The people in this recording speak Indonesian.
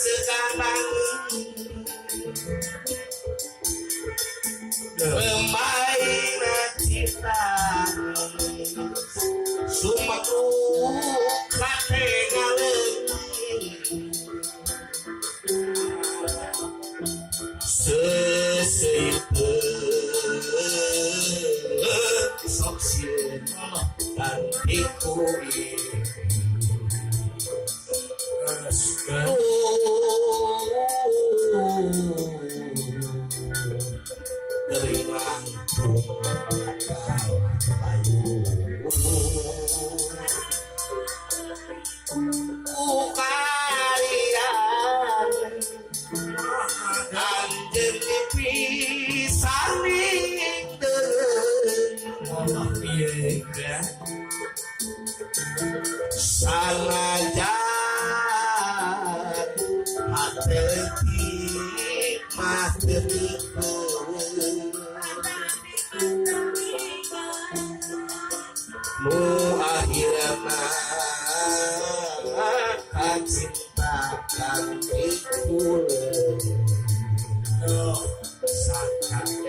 sekarang pemain cita sumaku kate ngaleng seseipe soksin dan ikui Geringan kalian anjir pisaning deureun sanajan hati mah mu akhirna cinta kan ikul saka